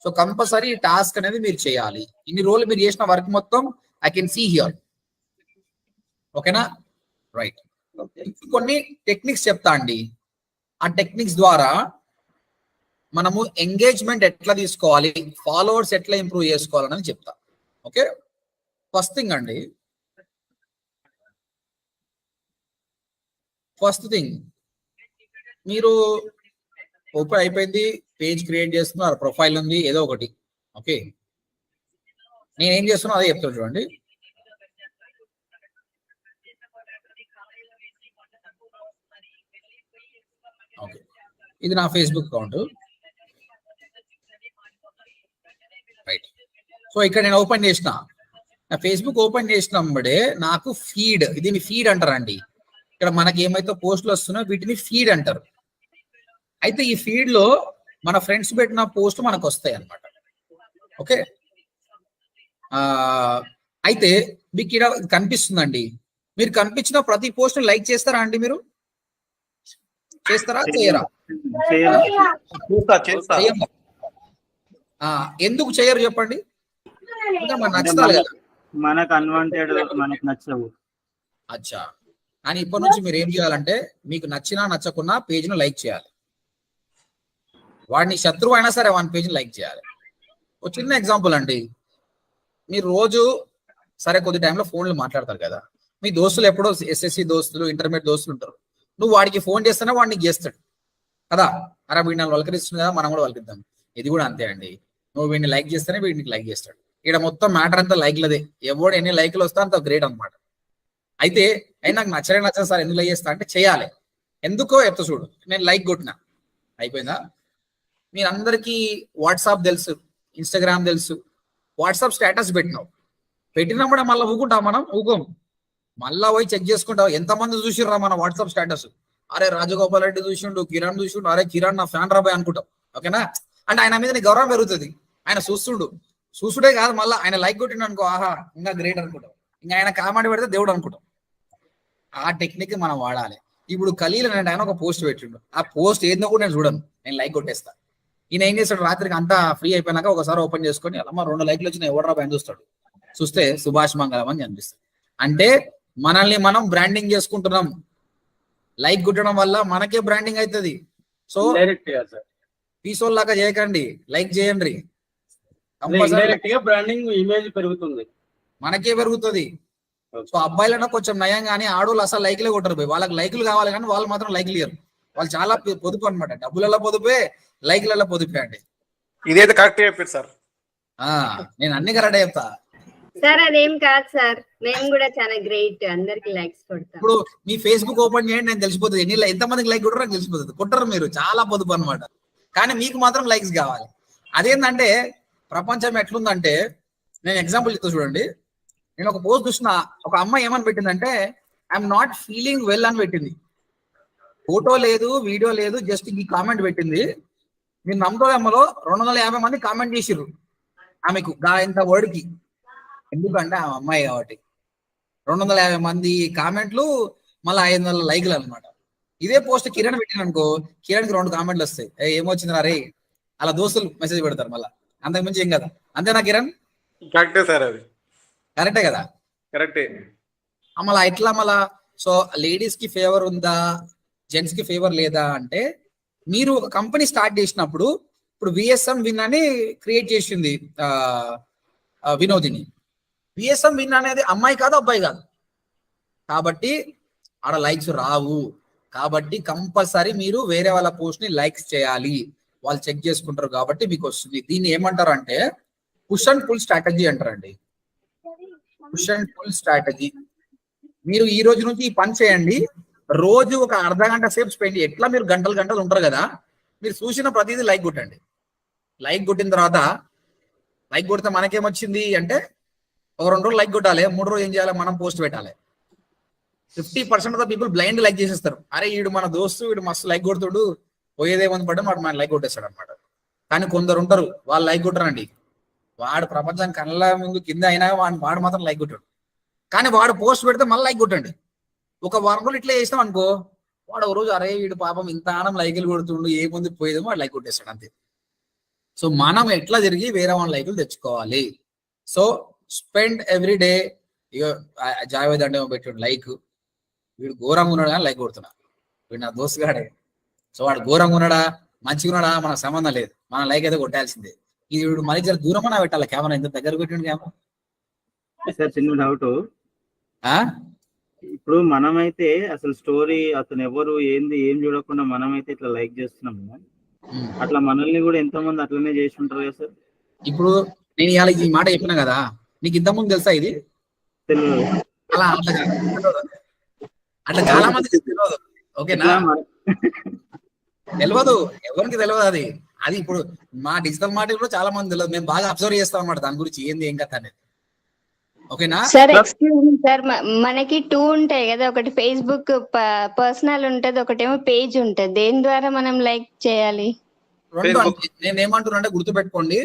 సో కంపల్సరీ ఈ టాస్క్ అనేది మీరు చేయాలి. ఇన్ని రోజులు మీరు చేసిన వర్క్ మొత్తం ఐ కెన్ సీ హియర్. ఓకేనా? రైట్. కొన్ని టెక్నిక్స్ చెప్తా అండి. ఆ టెక్నిక్స్ ద్వారా మనము ఎంగేజ్మెంట్ ఎట్లా తీసుకోవాలి, ఫాలోవర్స్ ఎట్లా ఇంప్రూవ్ చేసుకోవాలని చెప్తా. ఓకే, ఫస్ట్ థింగ్ అండి, ఫస్ట్ థింగ్ మీరు ఓపెన్ అయిపోయింది, పేజ్ క్రియేట్ చేస్తున్నారు, ప్రొఫైల్ ఉంది, ఏదో ఒకటి. ఓకే, నేనేం చేస్తున్నా అదే చెప్తాను చూడండి. ఓకే, ఇది నా ఫేస్బుక్ అకౌంట్. రైట్. సో ఇక్కడ నేను ఓపెన్ చేసిన, నా ఫేస్బుక్ ఓపెన్ చేసినప్పుడే నాకు ఫీడ్, దీన్ని ఫీడ్ అంటారండి. ఇక్కడ మనకి ఏమైతే పోస్టులు వస్తున్నాయో వీటిని ఫీడ్ అంటారు. అయితే ఈ ఫీడ్ లో మన ఫ్రెండ్స్ పెట్టిన పోస్ట్ మనకు వస్తాయి అన్నమాట. ఓకే, అయితే మీకు ఇక్కడ కనిపిస్తుందండి, మీరు కనిపించిన ప్రతి పోస్ట్ లైక్ చేస్తారా అండి? మీరు చేస్తారా, చేయరా? ఎందుకు చేయరు చెప్పండి? మనకు నచ్చుతారు కదా, మనకు అన్వాంటెడ్, మనకు నచ్చవు. అచ్చా, అని ఇప్పటి నుంచి మీరు ఏం చేయాలంటే, మీకు నచ్చినా నచ్చకున్నా పేజ్ ను లైక్ చేయాలి. వాడిని శత్రువు అయినా సరే వాని పేజ్ ని లైక్ చేయాలి. ఒక చిన్న ఎగ్జాంపుల్ అండి, మీరు రోజు సరే కొద్ది టైంలో ఫోన్లు మాట్లాడతారు కదా, మీ దోస్తులు ఎప్పుడో SSC దోస్తులు, ఇంటర్మీడియట్ దోస్తులు ఉంటారు. నువ్వు వాడికి ఫోన్ చేస్తేనే వాడిని చేస్తాడు కదా, అరే వీడిని నన్ను వలకరిస్తుంది కదా, మనం కూడా వలకిద్దాం. ఇది కూడా అంతే అండి, నువ్వు వీడిని లైక్ చేస్తేనే వీడికి లైక్ చేస్తాడు. ఇక్కడ మొత్తం మ్యాటర్ అంతా లైక్లదే, ఎవడు ఎన్ని లైక్లు వస్తా అంత గ్రేట్ అనమాట. అయితే నాకు నచ్చలేదు సార్ ఎందుకు లైక్ చేస్తా అంటే, చేయాలి. ఎందుకో ఎత్త చూడు, నేను లైక్ కొట్టినా అయిపోయిందా? మీరందరికీ వాట్సాప్ తెలుసు, ఇన్స్టాగ్రామ్ తెలుసు. వాట్సాప్ స్టేటస్ పెట్టినప్పుడే మళ్ళీ ఊకుంటాం మనం? ఊకోం. మళ్ళా పోయి చెక్ చేసుకుంటాం ఎంతమంది చూసిర్రా మన వాట్సాప్ స్టేటస్. అరే రాజగోపాల్ రెడ్డి చూసిండు, కిరణ్ చూసిండు, అరే కిరణ్ నా ఫ్యాన్ రాబాయ్ అనుకుంటాం. ఓకేనా? అంటే ఆయన మీద నీ గౌరవం పెరుగుతుంది. ఆయన చూసుడే కాదు, మళ్ళీ ఆయన లైక్ కొట్టిండు అనుకో, ఆహా ఇంకా గ్రేట్ అనుకుంటాం. ఇంకా ఆయన కామెంట్ పెడితే దేవుడు అనుకుంటాం. ఆ టెక్నిక్ మనం వాడాలి. ఇప్పుడు ఖలీల్ అంటే ఆయన ఒక పోస్ట్ పెట్టిండు, ఆ పోస్ట్ ఏందో కూడా నేను చూడను, నేను లైక్ కొట్టేస్తా. ఈయన ఏం చేస్తాడు, రాత్రికి అంతా ఫ్రీ అయిపోయినాక ఒకసారి ఓపెన్ చేసుకొని అలా 2 లైక్లు వచ్చిన ఎవడరా పైన చూస్తాడు, చూస్తే సుభాష్ మంగళం అని కనిపిస్తుంది. అంటే మనల్ని మనం బ్రాండింగ్ చేసుకుంటున్నాం. లైక్ కొట్టడం వల్ల మనకే బ్రాండింగ్ అవుతుంది. సో పీసోల్ లాగా చేయకండి, లైక్ చేయండి. బ్రాండింగ్ ఇమేజ్ పెరుగుతుంది, మనకే పెరుగుతుంది. సో అబ్బాయిలన్నా కొంచెం నయం, కానీ ఆడోళ్ళు అసలు లైక్లే కొట్టరు. వాళ్ళకి లైకులు కావాలి కానీ వాళ్ళు మాత్రం లైక్లు ఇయ్యరు. వాళ్ళు చాలా పొదుపు అనమాట, డబ్బులలో పొదుపే, లైక్లలో పొదుపే అండి. ఇదైతే కరెక్ట్ చెప్పారు సార్. నేను అన్ని కరెక్ట్ చెప్తా సార్. అదేం కాదు సార్, మేము కూడా చాలా గ్రేట్, అందరికి లైక్స్ కొడతాం. ఇప్పుడు మీ ఫేస్బుక్ ఓపెన్ చేయండి, నేను తెలిసిపోతుంది ఎంతమందికి లైక్ కొట్టరో నాకు తెలిసిపోతుంది. కొట్టరు మీరు, చాలా పొదుపు అనమాట. కానీ మీకు మాత్రం లైక్స్ కావాలి. అదేంటంటే ప్రపంచం ఎట్లుందంటే, నేను ఎగ్జాంపుల్ చెప్తా చూడండి. నేను ఒక పోస్ట్ చూసిన, ఒక అమ్మాయి ఏమని పెట్టిందంటే, ఐఎమ్ నాట్ ఫీలింగ్ వెల్ అని పెట్టింది. ఫోటో లేదు, వీడియో లేదు, జస్ట్ ఈ కామెంట్ పెట్టింది. మీరు నమ్మకమలో 250 మంది కామెంట్ చేసిర్రు ఆమెకు ఇంత వర్డ్కి. ఎందుకంటే ఆ అమ్మాయి కాబట్టి 250 మంది కామెంట్లు, మళ్ళీ 500 లైక్లు అనమాట. ఇదే పోస్ట్ కిరణ్ పెట్టిన అనుకో, కిరణ్కి 2 కామెంట్లు వస్తాయి, ఏమొచ్చింది రే, అలా దోస్తులు మెసేజ్ పెడతారు మళ్ళీ. అంతకుమించి ఏం కదా. అంతేనా కిరణ్? కరెక్టే సార్ అది. కరెక్టే కదా? కరెక్టే. మళ్ళా ఎట్లా మళ్ళా? సో లేడీస్ కి ఫేవర్ ఉందా, జెంట్స్ కి ఫేవర్ లేదా అంటే, మీరు ఒక కంపెనీ స్టార్ట్ చేసినప్పుడు ఇప్పుడు విఎస్ఎం విన్ అని క్రియేట్ చేసింది వినోదిని. విఎస్ఎం విన్ అనేది అమ్మాయి కాదు, అబ్బాయి కాదు. కాబట్టి ఆడ లైక్స్ రావు. కాబట్టి కంపల్సరీ మీరు వేరే వాళ్ళ పోస్ట్ ని లైక్స్ చేయాలి. వాళ్ళు చెక్ చేసుకుంటారు కాబట్టి మీకు వస్తుంది. దీన్ని ఏమంటారు అంటే పుష్ అండ్ పుల్ స్ట్రాటజీ అంటారండి. Push and pull strategy. మీరు ఈ రోజు నుంచి ఈ పని చేయండి. రోజు ఒక అర్ధ గంట సేపు స్పెండ్. ఎట్లా మీరు గంటలు గంటలు ఉంటారు కదా, మీరు చూసిన ప్రతిదీ లైక్ కొట్టండి. లైక్ కొట్టిన తర్వాత, లైక్ కొడితే మనకేమొచ్చింది అంటే, ఒక 2 రోజులు లైక్ కొట్టాలి, 3 రోజులు ఏం చేయాలి, మనం పోస్ట్ పెట్టాలి. 50% of the people blind like చేసేస్తారు. అరే వీడు మన దోస్తు, వీడు మస్తు లైక్ కొడుతుడు, పోయేదేమని పడ్డా వాడు మన లైక్ కొట్టేస్తాడు అనమాట. కానీ కొందరు ఉంటారు, వాళ్ళు లైక్ కొట్టరండి. వాడు ప్రపంచం కళ్ళ ముందు కింద అయినా వాడు మాత్రం లైక్ కొట్టాడు. కానీ వాడు పోస్ట్ పెడితే మళ్ళీ లైక్ కొట్టండి. ఒక 1 రోజులు ఇట్లా చేసినాం అనుకో, వాడు ఒక రోజు అరే వీడు పాపం ఇంత ఆనం లైకులు కొడుతుండు, ఏ ముందు పోయేదేమో వాడు లైక్ కొట్టేస్తాడు అంతే. సో మనం ఎట్లా తిరిగి వేరే వాళ్ళ లైకులు తెచ్చుకోవాలి. So spend every day. ఇక జావేద్ అంటే పెట్టాడు లైక్, వీడు ఘోరంగా ఉన్నాడు కానీ లైక్ కొడుతున్నా, వీడు నా దోస్తుగాడే. సో వాడు ఘోరంగా ఉన్నాడా మంచిగా ఉన్నాడా మనకు సంబంధం లేదు, మన లైక్ అయితే కొట్టాల్సిందే. ఇది వీడు మళ్ళీ జర దూరమన్నా పెట్టాలి. కెమెరా ఎంత దగ్గర పెట్టిండు కెమెరా. సార్ చిన్న డౌట్, ఇప్పుడు మనమైతే అసలు స్టోరీ అతను ఎవరు ఏంది ఏం చూడకుండా మనమైతే ఇట్లా లైక్ చేస్తున్నాము, అట్లా మనల్ని కూడా ఎంతో మంది అట్లనే చేసి ఉంటారు కదా సార్. ఇప్పుడు నేను ఇవాళ ఈ మాట చెప్పినా కదా, నీకు ఇంతకుముందు తెలుసా ఇది? తెలియదు. అలా అట్లా చాలా మంది తెలియదు. ఓకేనా? తెలియదు, ఎవరికి తెలియదు. అది ఇప్పుడు మా డిజిటల్ మార్కెట్ లో చాలా మంది తెలియదు. మేము బాగా అబ్జర్వ్ చేస్తాం అన్నమాట దాని గురించి ఏంది ఏం కథ అనేది. ఓకేనా సార్? ఎక్స్క్యూజ్ మీ సార్, మనకి 2 ఉంటాయి కదా, ఒకటి ఫేస్బుక్ పర్సనల్ ఉంటది, ఒకటేమో పేజ్ ఉంటది. దేని ద్వారా మనం లైక్ చేయాలి? నేను ఏమంటున్నా అంటే గుర్తుపెట్టుకోండి,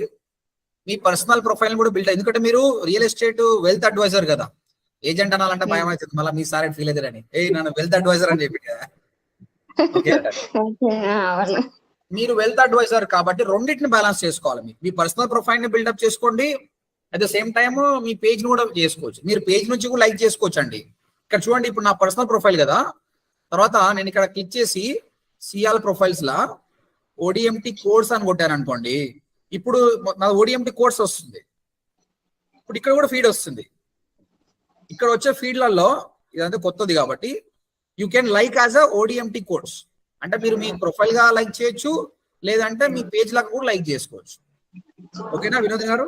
మీ పర్సనల్ ప్రొఫైల్ కూడా బిల్డ్. ఎందుకంటే మీరు రియల్ ఎస్టేట్ వెల్త్ అడ్వైజర్ కదా, ఏజెంట్ అనాలంటే భయం అవుతుంది మళ్ళీ మీ సార్ ఫీల్ అవుతారని. నన్ను వెల్త్ అడ్వైజర్ అని చెప్పి కదా. మీరు వెల్త్ అడ్వైజర్ కాబట్టి రెండింటిని బ్యాలెన్స్ చేసుకోవాలి. మీ పర్సనల్ ప్రొఫైల్ ని బిల్డప్ చేసుకోండి, at the same time me page ని కూడా చేసుకోవచ్చు. మీరు పేజ్ నుంచి కూడా లైక్ చేసుకోవచ్చు అండి. ఇక్కడ చూడండి, ఇప్పుడు నా పర్సనల్ ప్రొఫైల్ కదా, తర్వాత నేను ఇక్కడ క్లిక్ చేసి సిఆల్ ప్రొఫైల్స్ లా ఓడిఎంటి కోర్స్ అని కొట్టాను అనుకోండి, ఇప్పుడు నా ఓడిఎంటి కోర్స్ వస్తుంది. ఇప్పుడు ఇక్కడ కూడా ఫీడ్ వస్తుంది. ఇక్కడ వచ్చే ఫీడ్లలో ఇదంతా కొత్తది కాబట్టి you can like as a ODMT course. అంటే మీరు మీ ప్రొఫైల్ గా లైక్ చేయొచ్చు, లేదంటే మీ పేజ్ లాగా కూడా లైక్ చేసుకోవచ్చు. ఓకేనా వినోద్ గారు?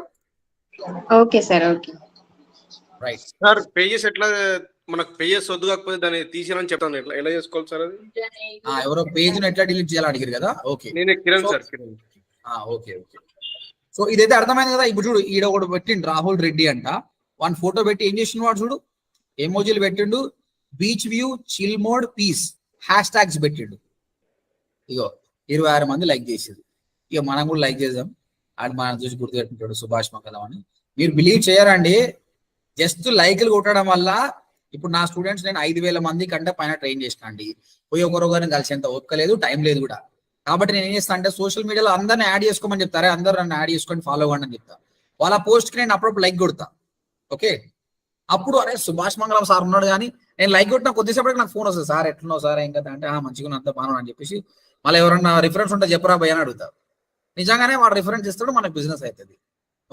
Okay sir, okay right sir. Pages ఎట్లా, మనకు పేజెస్ వద్దు కాకపోతే దాన్ని తీసేయాలని చెప్తాను. ఎలా చేసుకోవాలి సార్ అది? ఎవరో పేజ్ ను ఎట్లా డిలీట్ చేయాలని అడిగారు కదా. ఓకే, నేనే Kiran sir. Kiran. Okay okay. So ఇదైతే అర్థమైంది కదా. ఇప్పుడు చూడు, ఈడ ఒకటి పెట్టిండు రాహుల్ రెడ్డి అంట, వన్ ఫోటో పెట్టి ఏం చేసిన వాడు చూడు, ఎమోజీలు పెట్టిండు, beach view, chill mode, peace, hashtags పెట్టిండు. ఇగో 26 మంది లైక్ చేసేది. ఇక మనం కూడా లైక్ చేద్దాం. ఆడు మనం చూసి గుర్తుపెట్టుకుంటాడు సుభాష్ మంగళం అని. మీరు బిలీవ్ చేయరండి, జస్ట్ లైక్లు కొట్టడం వల్ల. ఇప్పుడు నా స్టూడెంట్స్ నేను 5,000 మంది కంటే పైన ట్రైన్ చేసిన అండి. పోయి ఒకరొకరిని కలిసేంత ఓపిక లేదు, టైం లేదు కూడా. కాబట్టి నేను ఏం చేస్తాను అంటే సోషల్ మీడియాలో అందరిని యాడ్ చేసుకోమని చెప్తారా, అందరూ నన్ను యాడ్ చేసుకొని ఫాలో అవ్వండి అని చెప్తా. వాళ్ళ పోస్ట్ కి నేను అప్పుడప్పుడు లైక్ కొడతా. ఓకే, అప్పుడు అరే సుభాష్ మంగళం సార్ ఉన్నాడు కానీ నేను లైక్ కొట్టిన కొద్దిసేపటికి నాకు ఫోన్ వస్తుంది, సార్ ఎట్లున్నావు సార్ ఏం కదా అంటే మంచిగా అంత బాగా అని చెప్పేసి మళ్ళీ ఎవరన్నా రిఫరెన్స్ ఉంటే చెప్పరా భయ అని అడుగుతారు. నిజంగానే వాడు రిఫరెన్స్ ఇస్తాడు, మనకు బిజినెస్ అవుతుంది.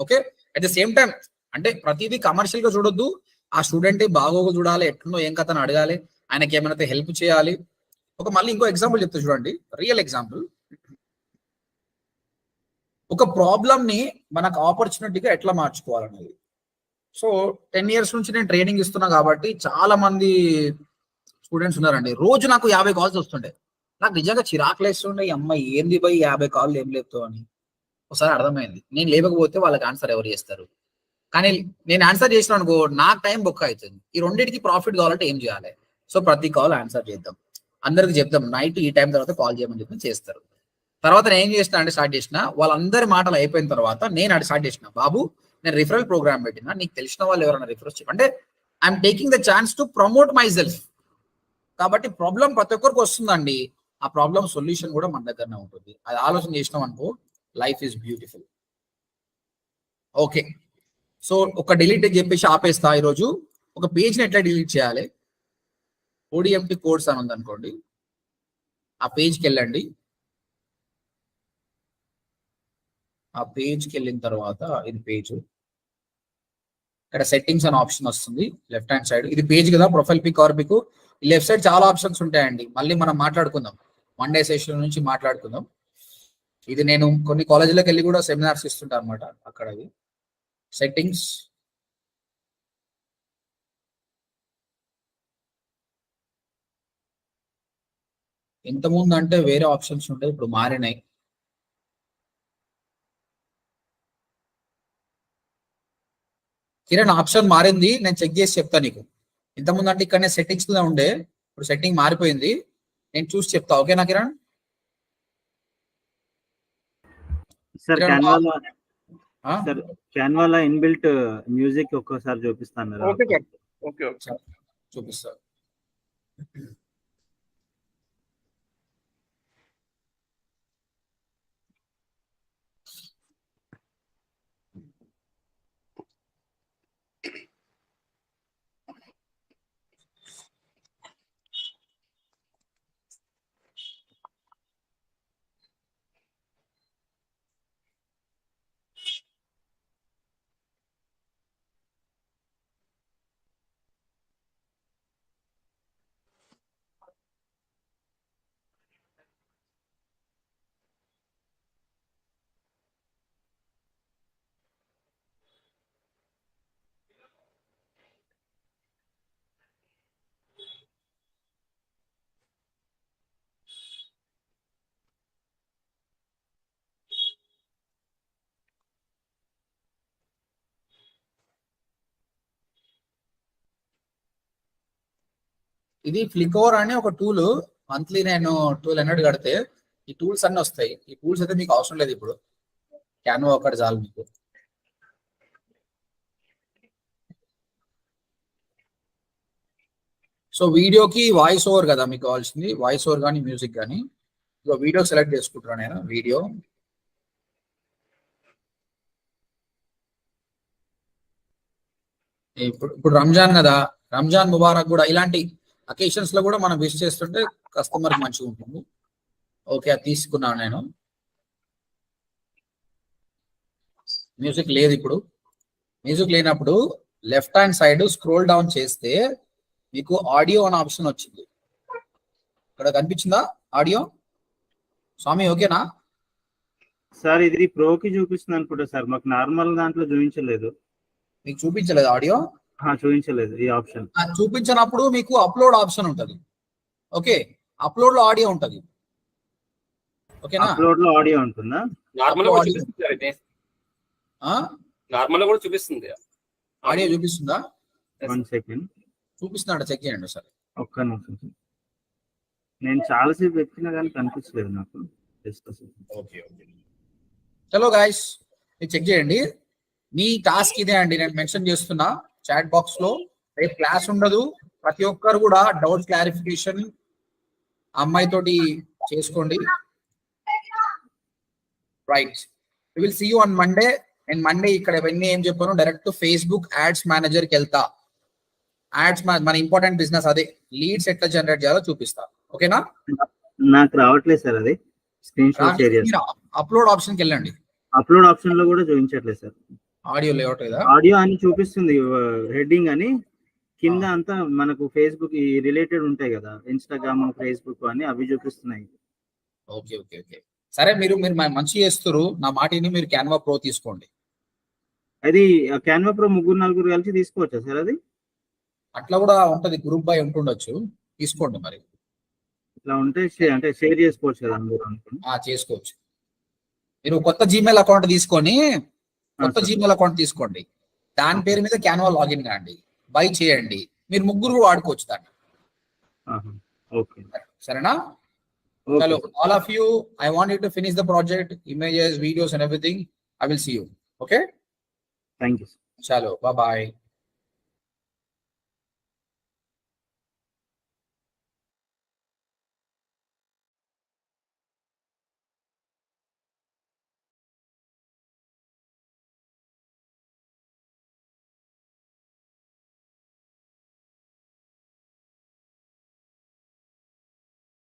Okay, at the same time అంటే ప్రతిదీ కమర్షియల్ గా చూడొద్దు. ఆ స్టూడెంట్ బాగోగా చూడాలి, ఎట్లున్నో ఏం కథ అని అడగాలి, ఆయనకి ఏమైనా హెల్ప్ చేయాలి. మళ్ళీ ఇంకో ఎగ్జాంపుల్ చెప్తా చూడండి, రియల్ ఎగ్జాంపుల్. ఒక ప్రాబ్లమ్ ని మనకు ఆపర్చునిటీగా ఎట్లా మార్చుకోవాలనేది. సో 10 years నుంచి నేను ట్రైనింగ్ ఇస్తున్నా కాబట్టి చాలా మంది స్టూడెంట్స్ ఉన్నారండి. రోజు నాకు 50 calls వస్తుండే. నాకు నిజంగా చిరాకు లేస్తుండే, ఈ అమ్మాయి ఏంది పోయి 50 calls ఏం లేపుతావు అని. ఒకసారి అర్థమైంది, నేను లేకపోతే వాళ్ళకి ఆన్సర్ ఎవరు చేస్తారు. కానీ నేను ఆన్సర్ చేసిన అనుకో నాకు టైం బొక్క అవుతుంది. ఈ రెండింటికి ప్రాఫిట్ కావాలంటే ఏం చేయాలి? సో ప్రతి కాల్ ఆన్సర్ చేద్దాం, అందరికి చెప్దాం, నైట్ ఈ టైం తర్వాత కాల్ చేయమని చెప్పి చేస్తారు. తర్వాత నేను ఏం చేసిన అంటే స్టార్ట్ చేసిన, వాళ్ళందరి మాటలు అయిపోయిన తర్వాత నేను అది స్టార్ట్ చేసిన, బాబు నేను రిఫరల్ ప్రోగ్రామ్ పెట్టినా, నీకు తెలిసిన వాళ్ళు ఎవరైనా రిఫరెన్స్ చెప్పంటే I'm taking the chance to promote my self. కాబట్టి ప్రాబ్లం ప్రతి ఒక్కరికి వస్తుందండి, ఆ ప్రాబ్లం సొల్యూషన్ కూడా మన దగ్గరనే ఉంటుంది. అది ఆలోచన చేసినాం అనుకో, life is beautiful. Okay, so ఒక డిలీట్ అని చెప్పేసి ఆపేస్తా ఈరోజు. ఒక పేజ్ని ఎట్లా డిలీట్ చేయాలి, ODMT కోడ్స్ అని ఉంది అనుకోండి, ఆ పేజ్కి వెళ్ళండి. ఆ పేజ్కి వెళ్ళిన తర్వాత ఇది పేజ్, ఇక్కడ సెట్టింగ్స్ అనే ఆప్షన్ వస్తుంది లెఫ్ట్ హ్యాండ్ సైడ్. ఇది పేజ్ కదా, profile pic or pic. Left side చాలా ఆప్షన్స్ ఉంటాయండి, మళ్ళీ మనం మాట్లాడుకుందాం, మండే సెషన్ నుంచి మాట్లాడుకుందాం. ఇది నేను కొన్ని కాలేజీలకు వెళ్ళి కూడా సెమినార్స్ ఇస్తుంటా అనమాట. అక్కడ ఇది సెట్టింగ్స్, ఇంతకుముందు అంటే వేరే ఆప్షన్స్ ఉంటాయి, ఇప్పుడు మారినాయి. కిరణ్ ఆప్షన్ మారింది, నేను చెక్ చేసి చెప్తా నీకు. ఇంతకుముందు అంటే ఇక్కడనే సెట్టింగ్స్ లో ఉండే, ఇప్పుడు సెట్టింగ్ మారిపోయింది, నేను చూసి చెప్తా. ఓకేనా కిరణ్? సార్ కిరణ్, క్యాన్వాలో ఆ? సార్ క్యాన్వాలో ఇన్బిల్ట్ మ్యూజిక్ ఒక్కోసారి చూపిస్తాను కదా. Okay sir, okay okay. చూపిస్తా. ఇది ఫ్లికోర్ అనే ఒక టూల్, మంత్లీ నేను 1200 కడితే ఈ టూల్స్ అన్ని వస్తాయి. ఈ టూల్స్ అయితే మీకు అవసరం లేదు, ఇప్పుడు క్యాన్వా ఒకటి చాలు మీకు. సో వీడియోకి వాయిస్ ఓవర్ కదా మీకు కావాల్సింది, వాయిస్ ఓవర్ కానీ మ్యూజిక్ కానీ. ఇక వీడియో సెలెక్ట్ చేసుకుంటున్నాను నేను. వీడియో, ఇప్పుడు రంజాన్ కదా, రంజాన్ ముబారక్ కూడా, ఇలాంటి అకేషన్స్ లో కూడా మనం విష్ చేస్తుంటే కస్టమర్ మంచిగా ఉంటుంది. ఓకే, అది తీసుకున్నాను నేను. మ్యూజిక్ లేదు ఇప్పుడు. మ్యూజిక్ లేనప్పుడు left hand side scroll down చేస్తే మీకు ఆడియో అనే ఆప్షన్ వచ్చింది. ఇక్కడ కనిపించిందా ఆడియో? స్వామి ఓకేనా? సార్ ఇది ప్రోకి చూపిస్తుంది అనుకుంటా సార్, మాకు నార్మల్ దాంట్లో చూపించలేదు. మీకు చూపించలేదు ఆడియో? చూపించలేదు ఈ ఆప్షన్. చూపించినప్పుడు మీకు అప్లోడ్ ఆప్షన్ ఉంటుంది. ఓకే, అప్లోడ్ లో ఆడియో ఉంటుంది. ఓకేనా? అప్లోడ్ లో ఆడియో ఉంటుందా? నార్మల్ కూడా చూపిస్తుంది సార్, ఇది నార్మల్ కూడా చూపిస్తుంది. ఆడియో చూపిస్తుందా? 1 సెకండ్ చూపిస్తున్నాడు, చెక్ చేయండి సరే. ఒక్క నిమిషం. నేను చాలాసేపు ఎక్కినా కానీ కనిపించలేదు నాకు. ఓకే ఓకే, చలో గాయస్, మీరు చెక్ చేయండి. మీ టాస్క్ ఇదే అండి, నేను మెన్షన్ చేస్తున్నా చాట్ బాక్స్ లో. రేపు క్లాస్ ఉండదు, ప్రతి ఒక్కరు కూడా డౌట్ క్లారిఫికేషన్ అమ్మాయితోటి చేసుకోండి. Right, we will see you on Monday. నేను మండే ఇక్కడ ఇవన్నీ ఏం చెప్పాను, డైరెక్ట్ ఫేస్బుక్ యాడ్స్ మేనేజర్ కి వెళ్తా. యాడ్స్ మన ఇంపార్టెంట్ బిజినెస్ అదే, లీడ్స్ ఎట్లా జనరేట్ చేయాలో చూపిస్తా. ఓకేనా? నాకు రావట్లేదు సార్, అది స్క్రీన్ షాట్ షేర్ చేస్తా. అప్లోడ్ ఆప్షన్ కి వెళ్ళండి. అప్లోడ్ ఆప్షన్ లో కూడా చూపించట్లేదు సార్. ఆడియో లేఅవుట్ కదా, ఆడియో అని చూపిస్తుంది, హెడ్డింగ్ అని. కింద అంతా మనకు ఫేస్బుక్ ఈ రిలేటెడ్ ఉంటాయి కదా, ఇన్స్టాగ్రామ్, ఫేస్బుక్ అని, అవి చూపిస్తున్నాయి. ఓకే ఓకే ఓకే, సరే. మీరు మంచి చేస్తారు, నా మాటిని మీరు క్యాన్వా ప్రో తీసుకోండి. అది క్యాన్వా ప్రో 3-4 కలిసి తీసుకోవచ్చా సార్? అది అట్లా కూడా ఉంటది, గ్రూప్ బై ఉంటుండొచ్చు, తీసుకోండి మరి. ఇట్లా ఉంటే అంటే షేర్ చేసుకోవచ్చు కదా అందరూ అనుకుని. చేసుకోవచ్చు. మీరు కొత్త జీమెయిల్ అకౌంట్ తీసుకొని, జీమెయిల్ అకౌంట్ తీసుకోండి, దాని పేరు మీద క్యాన్వా లాగిన్ కాండి, బై చేయండి, మీరు ముగ్గురు వాడుకోవచ్చు దాన్ని. ఓకే, సరేనా? Hello, all of you, I want you to finish the project, images, videos and everything. I will see you. Okay? Thank you. Chalo, bye bye.